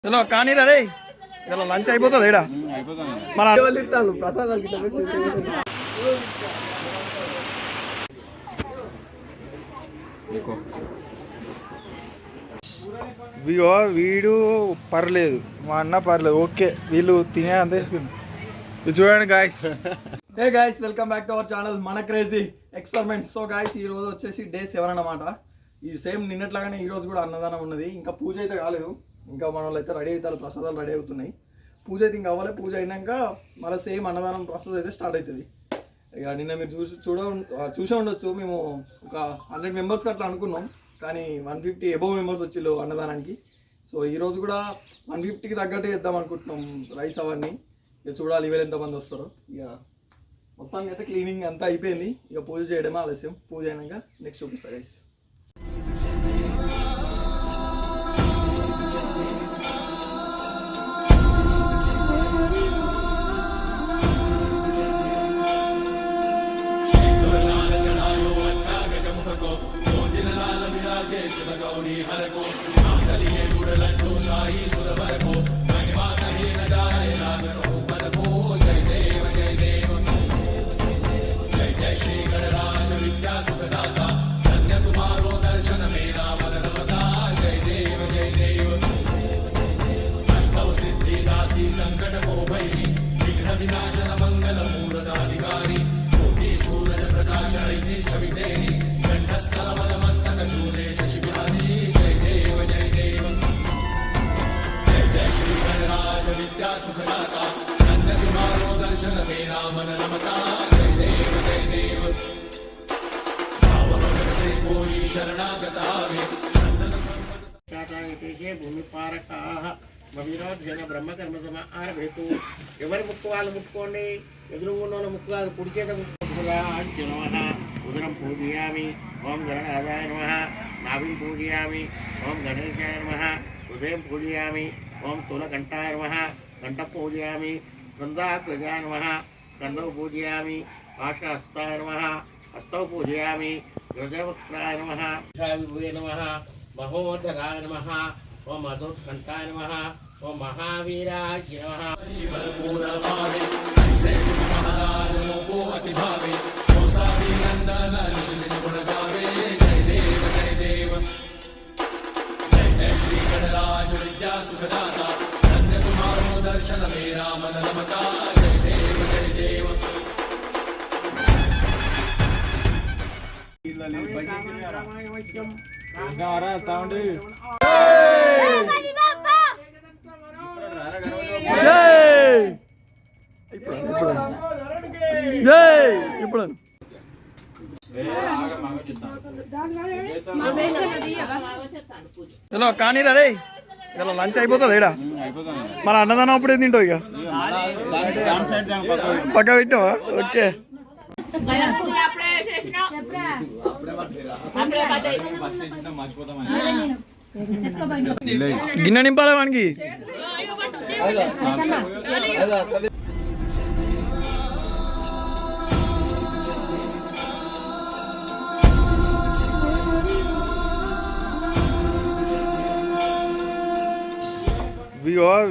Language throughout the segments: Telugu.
చలో కానీ రే ఇలా లంచ్ అయిపోతుంది ఏడా మన ప్రసాదాలు వీడు పర్లేదు, మా అన్న పర్లేదు, ఓకే వీళ్ళు తినే అంతే. ఇది చూడండి guys. Hey guys, welcome back to our channel మన క్రేజీ ఎక్స్పెరిమెంట్. సో గాయస్, ఈ రోజు వచ్చేసి డే 7 అన్నమాట. ఈ సేమ్ నిన్నట్లాగానే ఈ రోజు కూడా అన్నదానం ఉన్నది. ఇంకా పూజ అయితే కాలేదు, ఇంకా మన వాళ్ళు అయితే రెడీ అవుతారు, ప్రసాదాలు రెడీ అవుతున్నాయి. పూజ అయితే ఇంకా అవ్వాలి. పూజ అయినాక మళ్ళీ సేమ్ అన్నదానం ప్రాసెస్ అయితే స్టార్ట్ అవుతుంది. ఇక నిన్న మీరు చూసే ఉండొచ్చు, మేము ఒక 100 మెంబర్స్కి అట్లా అనుకున్నాం, కానీ 150 అబోవ్ మెంబర్స్ వచ్చిళ్ళు అన్నదానానికి. సో ఈరోజు కూడా 150కి తగ్గట్టు చేద్దాం అనుకుంటున్నాం రైస్ అవన్నీ. ఇక చూడాలి ఈవేళ ఎంతమంది వస్తారో. ఇక మొత్తానికి అయితే క్లీనింగ్ అంతా అయిపోయింది, ఇక పూజ చేయడమే ఆలస్యం. పూజ అయినాక నెక్స్ట్ చూపిస్తా గైస్. బ్రహ్మకర్మ ఎవరి ముక్కు వాళ్ళు ముట్టుకోండి. ఎదురు ఉన్న ముక్కు కాదు, కుడి చేత ముక్కుగా ఉదరం పూజయామి. ఓం గణనాథాయ నమః. నాభిం పూజయామి. ఓం గణేశాయ నమః. హృదయం పూజయామి. ఓం తులకంఠాయ నమః. కంఠ పూజయామి. స్కందాగ్రజాయ నమః. స్కందౌ పూజయామి. పాశహస్తాయ నమః. హస్తౌ పూజయామి. హృదయవక్త్రాయ నమః. విభూయ నమః. మహోదరాయ నమః. ఓం అధోత్కంఠాయ నమః. ఓం మహావీరాయ నమః. ఇప్పుడు చలో కానీ రే ఇలా లంచ్ అయిపోతుంది ఏడా మన అన్నదానం అప్పుడు ఏం తింటావు? ఇక పక్క పెట్టావా? ఓకే. గిన్నె నింపాలా వానికి?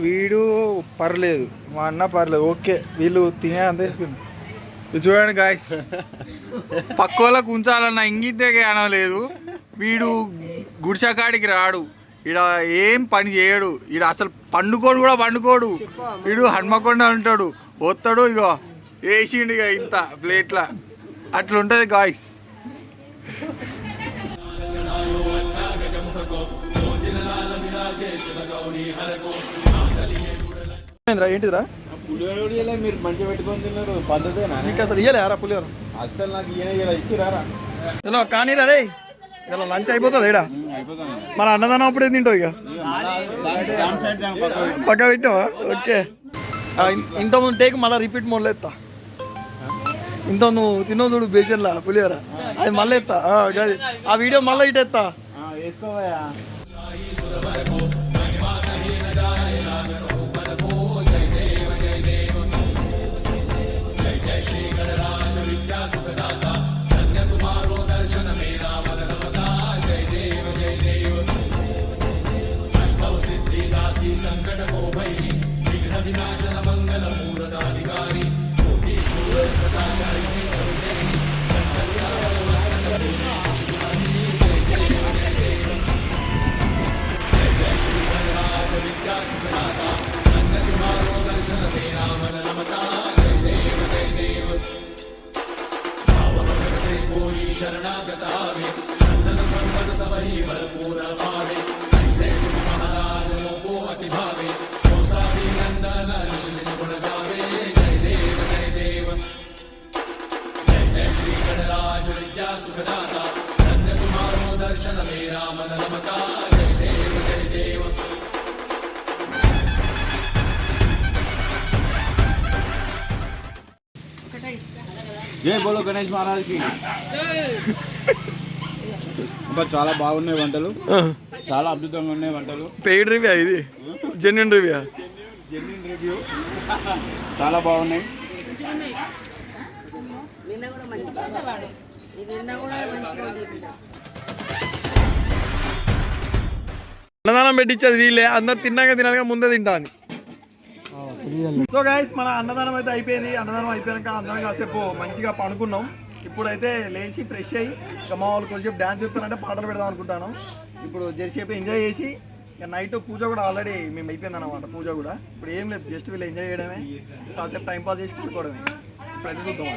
వీడు పర్లేదు, మా అన్న పర్లేదు, ఓకే వీళ్ళు తినే అంతే. ఇది చూడండి గాయస్, పక్క వాళ్ళకు ఉంచాలన్న ఇంగితే జ్ఞానం లేదు. వీడు గుడిసెకాడికి రాడు, ఈడ ఏం పని చేయడు, ఈడ అసలు పండుకోడు కూడా పండుకోడు. వీడు హన్మకొండ ఉంటాడు, వస్తాడు, ఇగో వేసిండు ఇక ఇంత ప్లేట్ల, అట్లుంటుంది గాయస్. ఏంటిదిరా మీరు మంచిగా పెట్టుకొని తిన్నారు పద్ధతేనా? నీకు అసలు ఇయ్యలేరా పులిహోర? అసలు నాకు ఈయన ఇచ్చిరారా? చలో కానీ రే ఇలా లంచ్ అయిపోతుంది ఏడా మన అన్నదానం అప్పుడు ఏం తింటావు? ఇక పక్క పెట్టావా? ఓకే. ఇంత ముందు టేక్ మళ్ళీ రిపీట్ మోడ్లో ఎత్తా. ఇంత నువ్వు తిన్నావు చూడు బేచర్లా పులిహోర, అది మళ్ళీ ఎత్తా. ఆ వీడియో మళ్ళీ ఇటు ఎత్తా. వేసుకోవా? Season జై బోలో గణేష్ మహారాజ్కి. ఇంకా చాలా బాగున్నాయి వంటలు, చాలా అద్భుతంగా ఉన్నాయి వంటలు. పెయిడ్ రివ్యూ ఇది, జెన్యున్ రివ్యూ. జెన్యున్ రివ్యూ, చాలా బాగున్నాయి. అన్నదానం పెట్టించేది వీళ్ళే, అందరు తిన్నాక తినాక ముందే తింటాను. సో గైస్, మన అన్నదానం అయితే అయిపోయింది. అన్నదానం అయిపోయాక అందరం కాసేపు మంచిగా పడుకున్నాం. ఇప్పుడైతే లేచి ఫ్రెష్ అయ్యి ఇక మా వాళ్ళు కొంచెంసేపు డ్యాన్స్ చేస్తారంటే పాటలు పెడదాం అనుకుంటాను. ఇప్పుడు జెర్సేపు ఎంజాయ్ చేసి ఇక నైట్ పూజ కూడా ఆల్రెడీ మేము అయిపోయింది అన్నమాట. పూజ కూడా ఇప్పుడు ఏం లేదు, జస్ట్ వీళ్ళు ఎంజాయ్ చేయడమే, కాసేపు టైం పాస్ చేసి పడుకోవడమే. ఇప్పుడైతే చూద్దాం.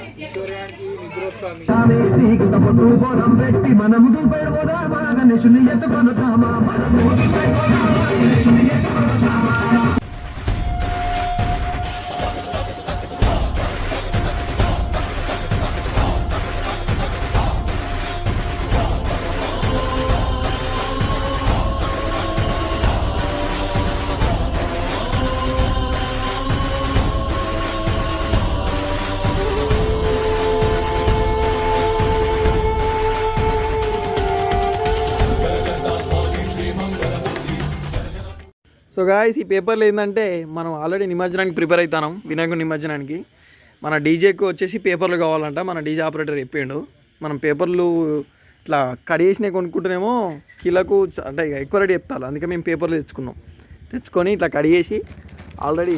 సో గాయస్, ఈ పేపర్లు ఏంటంటే మనం ఆల్రెడీ నిమజ్జనానికి ప్రిపేర్ అవుతాం. వినాయకుడి నిమజ్జనానికి మన డీజేకి వచ్చేసి పేపర్లు కావాలంట. మన డీజే ఆపరేటర్ చెప్పిండు. మనం పేపర్లు ఇట్లా కడిగేసినవి కొనుక్కుంటేనేమో కిలోకు అంటే ఎక్కువ రేటు చెప్తారు. అందుకే మేము పేపర్లు తెచ్చుకొని ఇట్లా కడిగేసి ఆల్రెడీ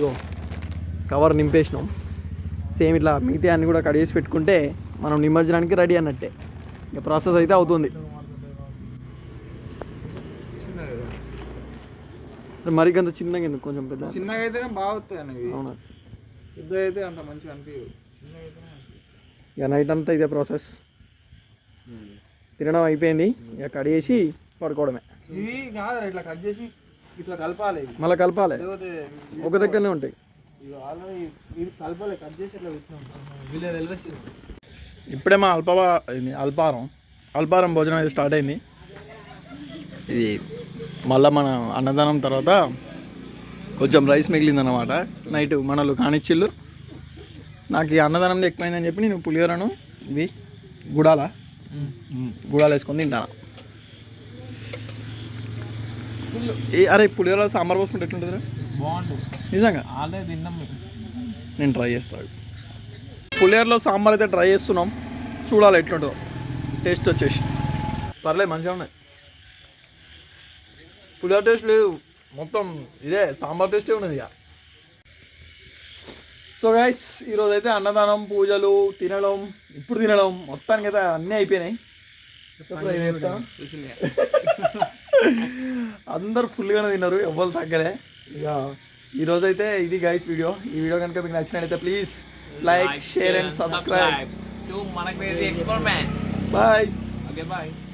కవర్ నింపేసినాం. సేమ్ ఇట్లా మిగతా అన్నీ కూడా కడిగేసి పెట్టుకుంటే మనం నిమజ్జనానికి రెడీ అన్నట్టే. ఇక ప్రాసెస్ అయితే అవుతుంది. మరి అంత చిన్నగా ఎందుకు, కొంచెం పెద్ద చిన్నగా అయితేనే బాగుతాయి. అవునా, పెద్ద అయితే అంత మంచిగా అనిపించదు. ఇక నైట్ అంతా ఇదే ప్రాసెస్. తినడం అయిపోయింది, ఇక కడిగేసి పడుకోవడమే. ఇది కాదు, ఇట్లా కట్ చేసి ఇట్లా కలపాలి, మళ్ళీ కలపాలి. ఒక దగ్గరనే ఉంటాయి. ఆల్రెడీ ఇది కలపాలి, కట్ చేసి ఇట్లా వీళ్ళు. ఇప్పుడే మా అల్పారం భోజనం అయితే స్టార్ట్ అయింది. ఇది మళ్ళీ మన అన్నదానం తర్వాత కొంచెం రైస్ మిగిలిందన్నమాట. నైట్ మనలు కానిచ్చిళ్ళు. నాకు ఈ అన్నదానం ఎక్కువైందని చెప్పి నేను పులిహోరను ఇవి గుడాలు వేసుకొని తింటాను. అరే పులిహోర సాంబార్ పోసుకుంటే ఎట్లుంటుంది? బాగుంటుంది నిజంగా. ఆల్రెడీ తిన్నాం, నేను ట్రై చేస్తాను. పులిహోరలో సాంబార్ అయితే ట్రై చేస్తున్నాం, చూడాలి ఎట్లుంటుందో. టేస్ట్ వచ్చేసి పర్లేదు, మంచిగా ఉన్నాయి. పులిహోర టేస్ట్ లేదు, మొత్తం ఇదే సాంబార్ టేస్టే ఉన్నది ఇక. సో గైస్, ఈరోజు అయితే అన్నదానం, పూజలు, తినడం మొత్తానికి అయితే అన్నీ అయిపోయినాయి. అందరు ఫుల్గానే తిన్నారు, ఎవ్వరు తగ్గలే. ఇక ఈరోజైతే ఇది గైస్ వీడియో. ఈ వీడియో కనుక మీకు నచ్చినట్లయితే please like, share and subscribe. Mana Crazy Experiments. Bye. Okay, bye.